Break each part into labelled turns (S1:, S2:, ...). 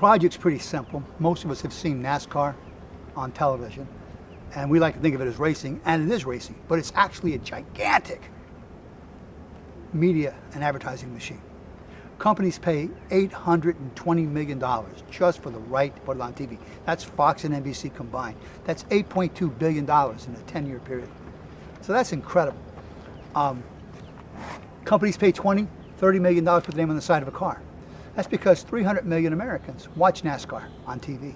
S1: project's pretty simple. Most of us have seen NASCAR on television, and we like to think of it as racing, and it is racing, but it's actually a gigantic media and advertising machine. Companies pay $820 million just for the right to put it on TV. That's Fox and NBC combined. That's $8.2 billion in a 10-year period. So that's incredible. Companies pay $20, $30 million to put the name on the side of a car. That's because 300 million Americans watch NASCAR on TV,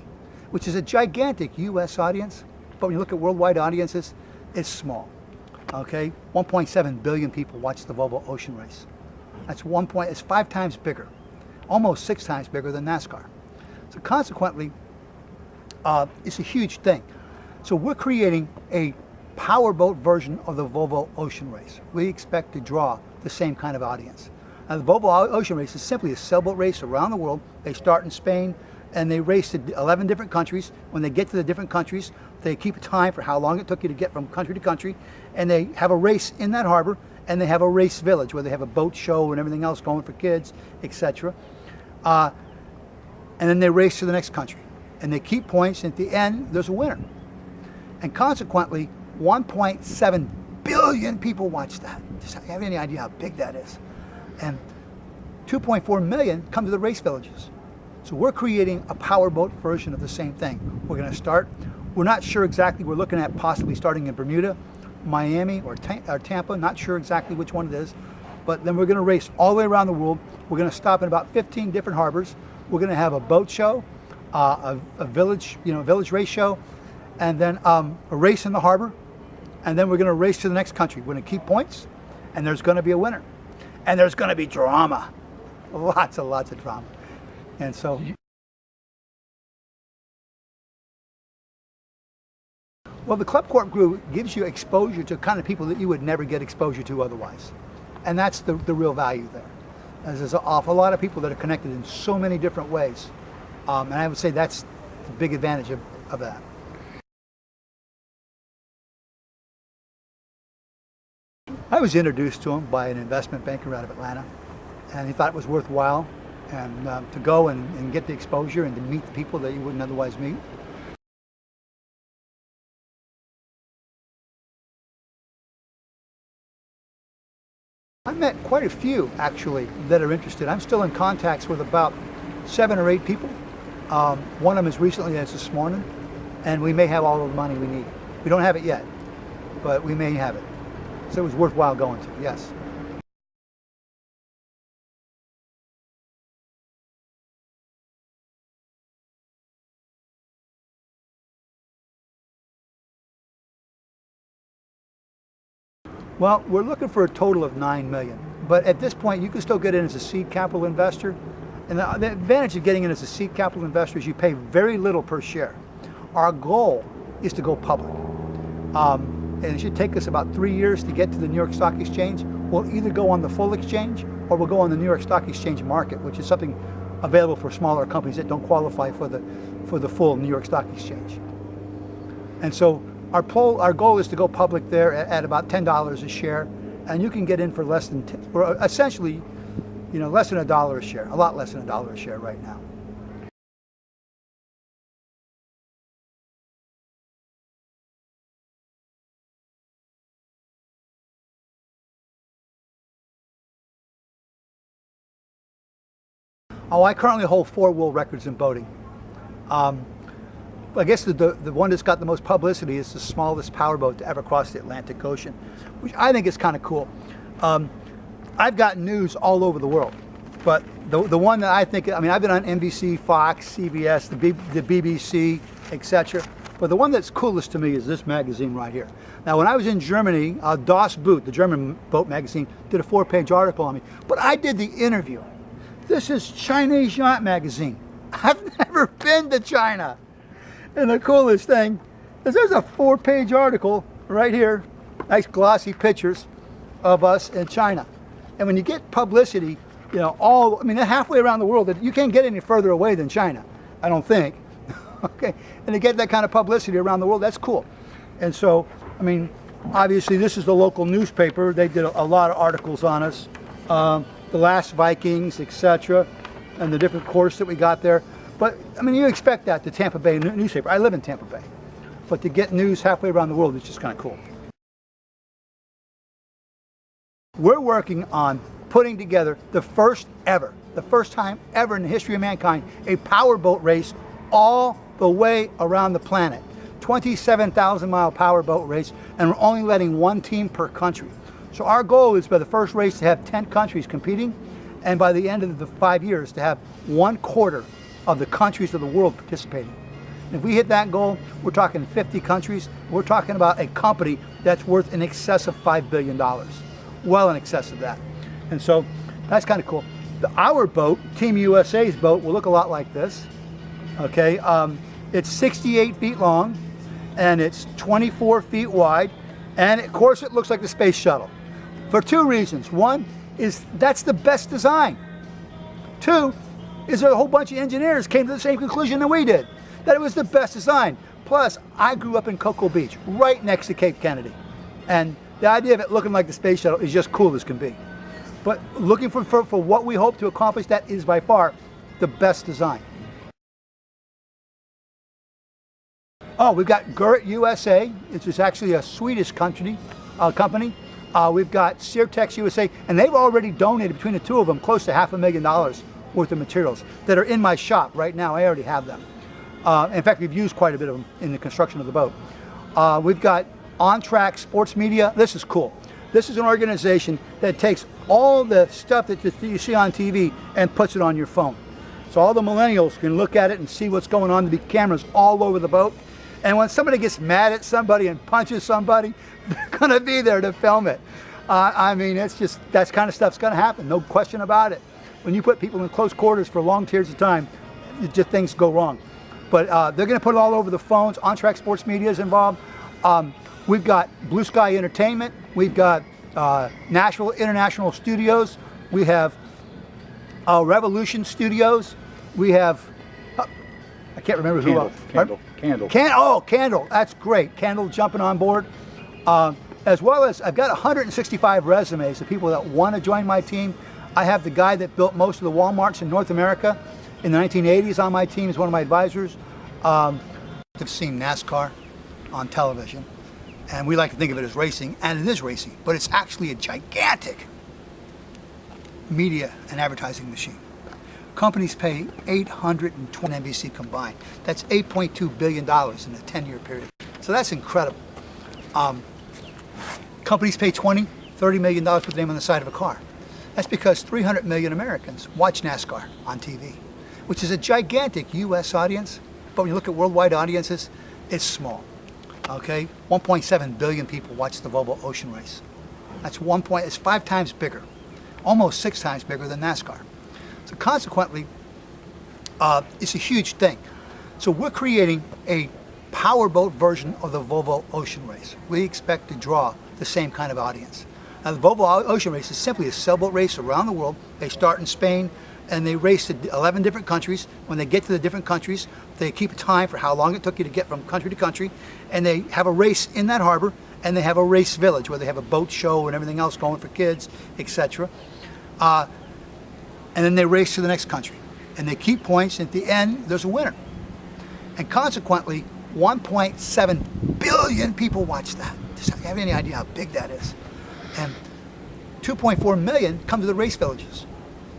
S1: which is a gigantic US audience, but when you look at worldwide audiences, it's small. Okay, 1.7 billion people watch the Volvo Ocean Race. It's 5 times bigger, almost 6 times bigger than NASCAR. So consequently, it's a huge thing. So we're creating a powerboat version of the Volvo Ocean Race. We expect to draw the same kind of audience. Now, the Volvo Ocean Race is simply a sailboat race around the world. They start in Spain and they race to 11 different countries. When they get to the different countries, they keep a time for how long it took you to get from country to country, and they have a race in that harbor, and they have a race village where they have a boat show and everything else going for kids, etc. And then they race to the next country, and they keep points, and at the end, there's a winner. And consequently, 1.7 billion people watch that. Just have any idea how big that is? And 2.4 million come to the race villages. So we're creating a powerboat version of the same thing. We're going to start. We're not sure exactly. We're looking at possibly starting in Bermuda, Miami, or Tampa. Not sure exactly which one it is. But then we're going to race all the way around the world. We're going to stop in about 15 different harbors. We're going to have a boat show, a village race show, and then a race in the harbor. And then we're going to race to the next country. We're going to keep points, and there's going to be a winner. And there's going to be drama, lots of drama. And so, well, the Club Corp Group gives you exposure to kind of people that you would never get exposure to otherwise. And that's the real value there. As there's an awful lot of people that are connected in so many different ways. And I would say that's the big advantage of that. I was introduced to him by an investment banker out of Atlanta, and he thought it was worthwhile and to go and get the exposure and to meet the people that you wouldn't otherwise meet. I've met quite a few, actually, that are interested. I'm still in contacts with about 7 or 8 people. One of them as recently as this morning, and we may have all of the money we need. We don't have it yet, but we may have it. So it was worthwhile going to, yes. Well, we're looking for a total of $9 million, but at this point you can still get in as a seed capital investor. And the advantage of getting in as a seed capital investor is you pay very little per share. Our goal is to go public. And it should take us about 3 years to get to the New York Stock Exchange. We'll either go on the full exchange or we'll go on the New York Stock Exchange market, which is something available for smaller companies that don't qualify for the full New York Stock Exchange. And so our goal is to go public there at about $10 a share, and you can get in for less than, essentially, less than $1 a share, a lot less than $1 a share right now. Oh, I currently hold 4 world records in boating. I guess the one that's got the most publicity is the smallest powerboat to ever cross the Atlantic Ocean, which I think is kind of cool. I've got news all over the world, but the one that I've been on NBC, Fox, CBS, the BBC, etc. But the one that's coolest to me is this magazine right here. Now, when I was in Germany, Das Boot, the German boat magazine, did a 4-page article on me, but I did the interview. This is Chinese Yacht Magazine. I've never been to China. And the coolest thing is there's a 4-page article right here, nice glossy pictures of us in China. And when you get publicity, halfway around the world, you can't get any further away than China, I don't think. Okay, and to get that kind of publicity around the world, that's cool. And so, obviously this is the local newspaper. They did a lot of articles on us, the last Vikings, etc., and the different course that we got there. But I mean, you expect that, the Tampa Bay newspaper. I live in Tampa Bay. But to get news halfway around the world is just kind of cool. We're working on putting together the first time ever in the history of mankind, a powerboat race all the way around the planet. 27,000-mile powerboat race, and we're only letting one team per country. So our goal is by the first race to have 10 countries competing, and by the end of the 5 years to have 1/4 of the countries of the world participating. And if we hit that goal, we're talking 50 countries. We're talking about a company that's worth in excess of $5 billion, well in excess of that. And so that's kind of cool. Our boat, Team USA's boat, will look a lot like this. Okay, it's 68 feet long, and it's 24 feet wide, and of course it looks like the space shuttle. For two reasons. One is that's the best design. Two is there a whole bunch of engineers came to the same conclusion that we did, that it was the best design. Plus, I grew up in Cocoa Beach, right next to Cape Kennedy. And the idea of it looking like the space shuttle is just cool as can be. But looking for what we hope to accomplish, that is by far the best design. Oh, we've got Gurit USA, which is actually a Swedish company. We've got Seartex USA, and they've already donated, between the two of them, close to $500,000 worth of materials that are in my shop right now. I already have them. In fact, we've used quite a bit of them in the construction of the boat. We've got On Track Sports Media. This is cool. This is an organization that takes all the stuff that you see on TV and puts it on your phone. So all the millennials can look at it and see what's going on. There'll be cameras all over the boat. And when somebody gets mad at somebody and punches somebody, they're going to be there to film it. I mean, it's just, that kind of stuff's going to happen, no question about it. When you put people in close quarters for long periods of time, things go wrong. But they're going to put it all over the phones. On Track Sports Media is involved. We've got Blue Sky Entertainment. We've got Nashville International Studios. We have Revolution Studios. We have, I can't remember who else.
S2: Candle.
S1: Candle. That's great. Candle jumping on board. As well as, I've got 165 resumes of people that want to join my team. I have the guy that built most of the Walmarts in North America in the 1980s on my team as one of my advisors. I've seen NASCAR on television, and we like to think of it as racing, and it is racing, but it's actually a gigantic media and advertising machine. Companies pay $820 NBC combined. That's $8.2 billion in a 10-year period. So that's incredible. Companies pay $20, $30 million to put the name on the side of a car. That's because 300 million Americans watch NASCAR on TV, which is a gigantic US audience, but when you look at worldwide audiences, it's small. Okay, 1.7 billion people watch the Volvo Ocean Race. It's 5 times bigger, almost 6 times bigger than NASCAR. So consequently, it's a huge thing. So we're creating a powerboat version of the Volvo Ocean Race. We expect to draw the same kind of audience. Now, the Volvo Ocean Race is simply a sailboat race around the world. They start in Spain, and they race to 11 different countries. When they get to the different countries, they keep a time for how long it took you to get from country to country, and they have a race in that harbor, and they have a race village where they have a boat show and everything else going for kids, etc. And then they race to the next country, and they keep points, and at the end, there's a winner. And consequently, 1.7 billion people watch that. Just have any idea how big that is? And 2.4 million come to the race villages.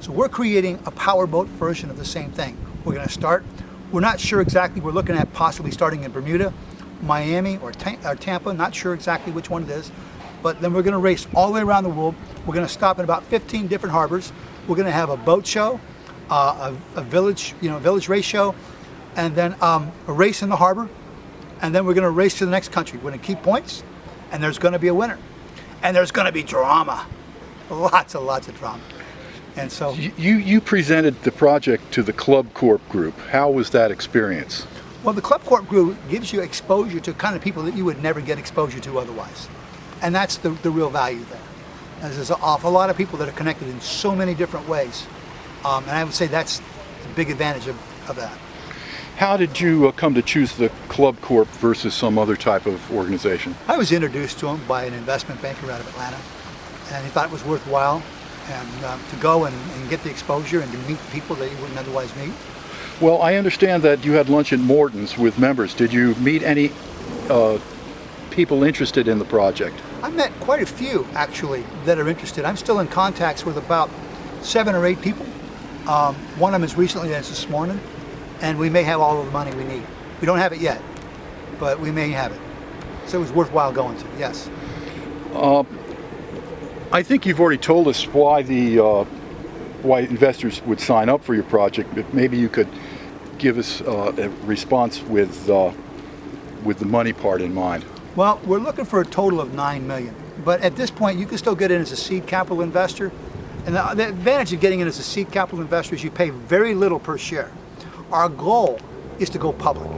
S1: So we're creating a powerboat version of the same thing. We're going to start, we're not sure exactly, we're looking at possibly starting in Bermuda, Miami, or Tampa, not sure exactly which one it is. But then we're going to race all the way around the world. We're going to stop in about 15 different harbors. We're going to have a boat show, a village race show, and then a race in the harbor. And then we're going to race to the next country. We're going to keep points, and there's going to be a winner. And there's going to be drama, lots and lots of drama. And so
S2: you presented the project to the Club Corp group. How was that experience?
S1: Well, the Club Corp group gives you exposure to kind of people that you would never get exposure to otherwise. And that's the real value there. And there's an awful lot of people that are connected in so many different ways. And I would say that's the big advantage of that.
S2: How did you come to choose the Club Corp versus some other type of organization?
S1: I was introduced to him by an investment banker out of Atlanta, and he thought it was worthwhile and to go and get the exposure and to meet people that you wouldn't otherwise meet.
S2: Well, I understand that you had lunch at Morton's with members. Did you meet any people interested in the project?
S1: I met quite a few, actually, that are interested. I'm still in contacts with about 7 or 8 people. One of them as recently as this morning, and we may have all of the money we need. We don't have it yet, but we may have it. So it was worthwhile going to, yes.
S2: I think you've already told us why why investors would sign up for your project, but maybe you could give us a response with the money part in mind.
S1: Well, we're looking for a total of $9 million, but at this point you can still get in as a seed capital investor. And the advantage of getting in as a seed capital investor is you pay very little per share. Our goal is to go public.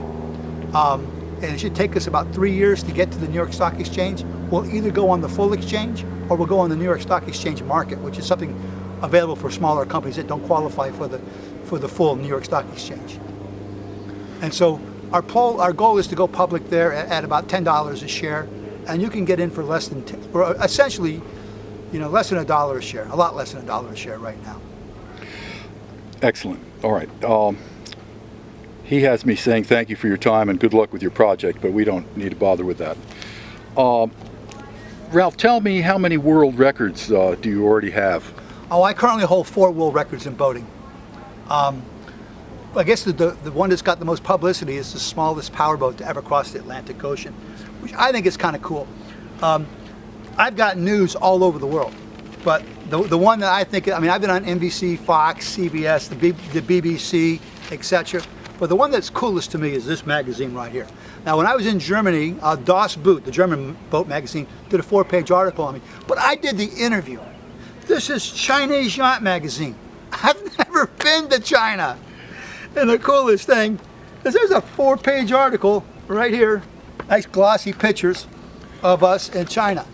S1: And it should take us about 3 years to get to the New York Stock Exchange. We'll either go on the full exchange or we'll go on the New York Stock Exchange market, which is something available for smaller companies that don't qualify for the full New York Stock Exchange. And so our goal is to go public there at about $10 a share, and you can get in for less than, or essentially, less than $1 a share, a lot less than $1 a share right now.
S2: Excellent. All right. He has me saying thank you for your time and good luck with your project, but we don't need to bother with that. Ralph, tell me, how many world records do you already have?
S1: Oh, I currently hold 4 world records in boating. I guess the one that's got the most publicity is the smallest powerboat to ever cross the Atlantic Ocean, which I think is kind of cool. I've got news all over the world, but the one that I've been on NBC, Fox, CBS, the BBC, etc. But the one that's coolest to me is this magazine right here. Now, when I was in Germany, Das Boot, the German boat magazine, did a 4-page article on me, but I did the interview. This is Chinese Yacht Magazine. I've never been to China. And the coolest thing is there's a 4-page article right here, nice glossy pictures of us in China.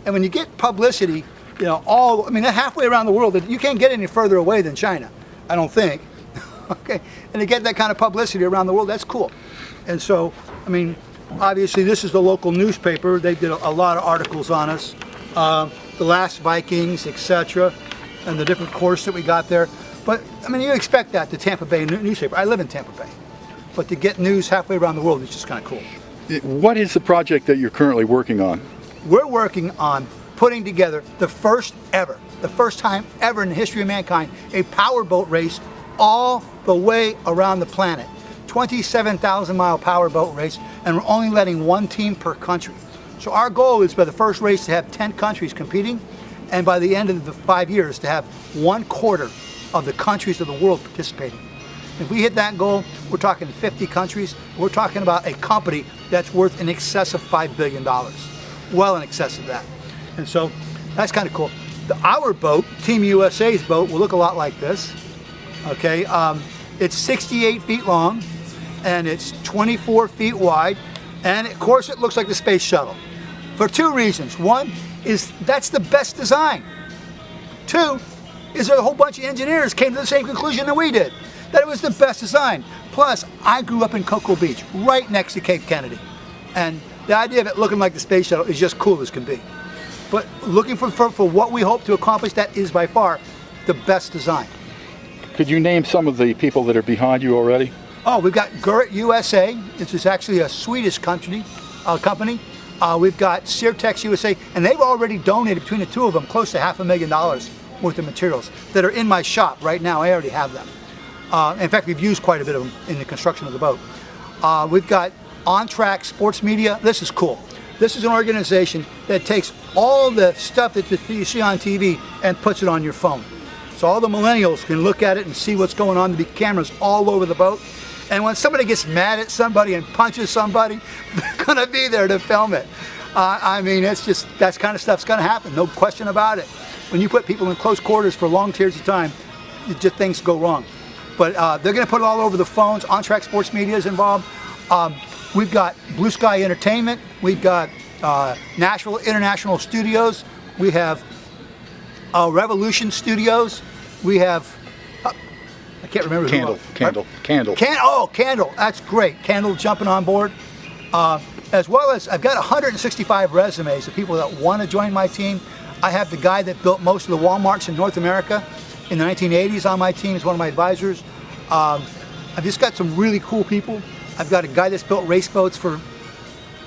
S1: And when you get publicity, halfway around the world, you can't get any further away than China, I don't think. Okay, and to get that kind of publicity around the world, that's cool. And so, obviously this is the local newspaper. They did a lot of articles on us. The Last Vikings, etc., and the different course that we got there. But, you expect that, the Tampa Bay newspaper. I live in Tampa Bay. But to get news halfway around the world is just kind of cool.
S2: What is the project that you're currently working on?
S1: We're working on putting together the first time ever in the history of mankind, a powerboat race all the way around the planet. 27,000-mile powerboat race, and we're only letting 1 team per country. So our goal is by the first race to have 10 countries competing, and by the end of the 5 years to have 1/4 of the countries of the world participating. If we hit that goal, we're talking 50 countries. We're talking about a company that's worth in excess of $5 billion, well in excess of that. And so that's kind of cool. Our boat, Team USA's boat, will look a lot like this. Okay, it's 68 feet long, and it's 24 feet wide, and of course it looks like the space shuttle. For 2 reasons. One is that's the best design. 2 is there a whole bunch of engineers came to the same conclusion that we did, that it was the best design. Plus, I grew up in Cocoa Beach, right next to Cape Kennedy, and the idea of it looking like the space shuttle is just cool as can be. But looking for what we hope to accomplish, that is by far the best design.
S2: Could you name some of the people that are behind you already?
S1: Oh, we've got Gurit USA, which is actually a Swedish company. We've got Sirtex USA, and they've already donated, between the 2 of them, close to $500,000 worth of materials that are in my shop right now. I already have them. In fact, we've used quite a bit of them in the construction of the boat. We've got On Track Sports Media. This is cool. This is an organization that takes all the stuff that you see on TV and puts it on your phone. So all the millennials can look at it and see what's going on. There'll be cameras all over the boat. And when somebody gets mad at somebody and punches somebody, they're going to be there to film it. It's just, that kind of stuff's going to happen, no question about it. When you put people in close quarters for long periods of time, things go wrong. But they're going to put it all over the phones. On Track Sports Media is involved. We've got Blue Sky Entertainment. We've got Nashville International Studios. We have Revolution Studios. We have, I can't remember
S2: Candle.
S1: Candle. That's great. Candle jumping on board. As well as, I've got 165 resumes of people that want to join my team. I have the guy that built most of the Walmarts in North America in the 1980s on my team. He's one of my advisors. I've just got some really cool people. I've got a guy that's built race boats for,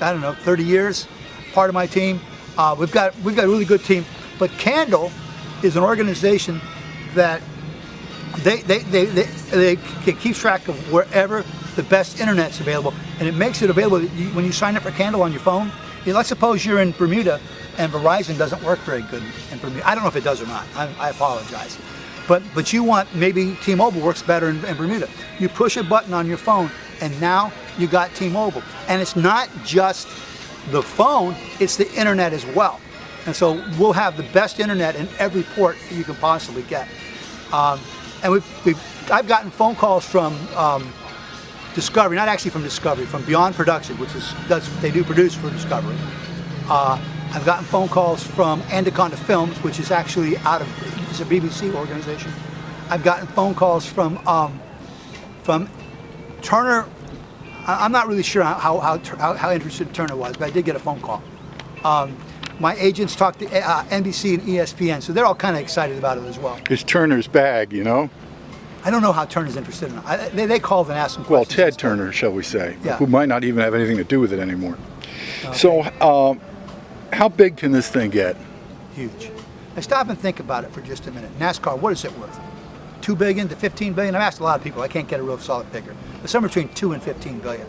S1: I don't know, 30 years, part of my team. We've got a really good team. But Candle is an organization that they keep track of wherever the best internet's available, and it makes it available when you sign up for Candle on your phone. Let's suppose you're in Bermuda and Verizon doesn't work very good in Bermuda. I don't know if it does or not. I apologize. But you want, maybe T-Mobile works better in Bermuda. You push a button on your phone and now you got T-Mobile. And it's not just the phone, it's the internet as well. And so we'll have the best internet in every port that you can possibly get. And I've gotten phone calls from Discovery, not actually from Discovery, from Beyond Production, which they do produce for Discovery. I've gotten phone calls from Anaconda Films, which is actually it's a BBC organization. I've gotten phone calls from Turner. I'm not really sure how interested Turner was, but I did get a phone call. My agents talked to NBC and ESPN, so they're all kind of excited about it as well.
S2: It's Turner's bag, you know?
S1: I don't know how Turner's interested in it. They called and asked some
S2: Well,
S1: questions.
S2: Ted Turner, shall we say,
S1: Yeah.
S2: who might not even have anything to do with it anymore.
S1: Okay.
S2: So, how big can this thing get?
S1: Huge. Now stop and think about it for just a minute. NASCAR, what is it worth? $2 billion to $15 billion? I've asked a lot of people. I can't get a real solid figure. But somewhere between $2 and $15 billion.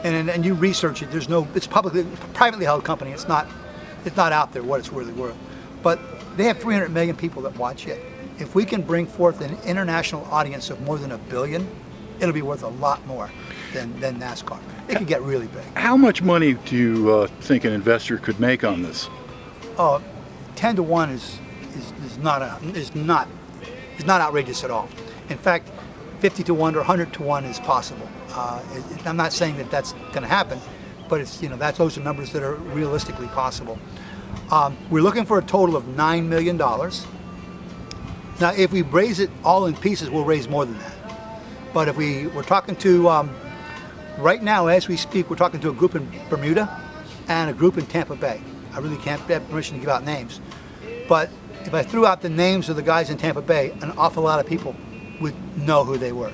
S1: And you research it. It's privately held company. It's not out there what it's really worth. But they have 300 million people that watch it. If we can bring forth an international audience of more than 1 billion, it'll be worth a lot more than NASCAR. It could get really big.
S2: How much money do you think an investor could make on this?
S1: 10 to 1 is not outrageous at all. In fact, 50 to 1 or 100 to 1 is possible. I'm not saying that that's going to happen, but those are numbers that are realistically possible. We're looking for a total of $9 million. Now, if we raise it all in pieces, we'll raise more than that. But if we're talking to, right now as we speak, we're talking to a group in Bermuda and a group in Tampa Bay. I really can't have permission to give out names. But if I threw out the names of the guys in Tampa Bay, an awful lot of people would know who they were.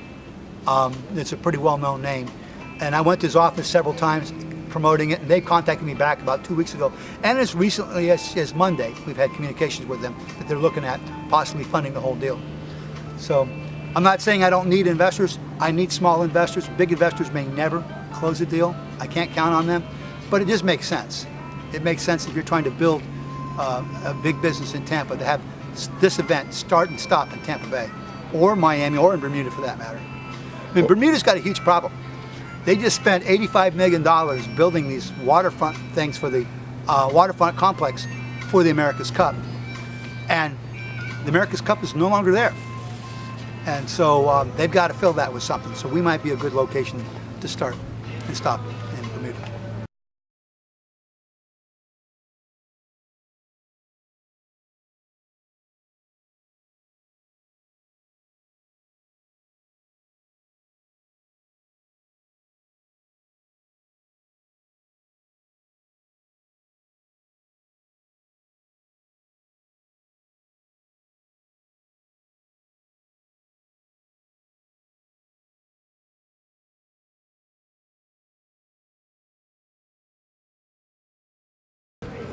S1: It's a pretty well-known name. And I went to his office several times promoting it, and they contacted me back about 2 weeks ago. And as recently as Monday, we've had communications with them that they're looking at possibly funding the whole deal. So I'm not saying I don't need investors. I need small investors. Big investors may never close a deal. I can't count on them. But it just makes sense. It makes sense if you're trying to build a big business in Tampa to have this event start and stop in Tampa Bay, or Miami, or in Bermuda for that matter. I mean, Bermuda's got a huge problem. They just spent $85 million building these waterfront things for the waterfront complex for the America's Cup. And the America's Cup is no longer there. And so they've got to fill that with something. So we might be a good location to start and stop in Bermuda.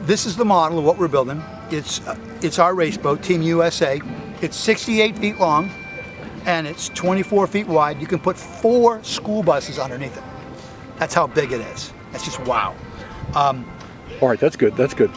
S1: This is the model of what we're building. It's our race boat, Team USA. It's 68 feet long and it's 24 feet wide. You can put 4 school buses underneath it. That's how big it is. That's just wow.
S2: All right, that's good. That's good.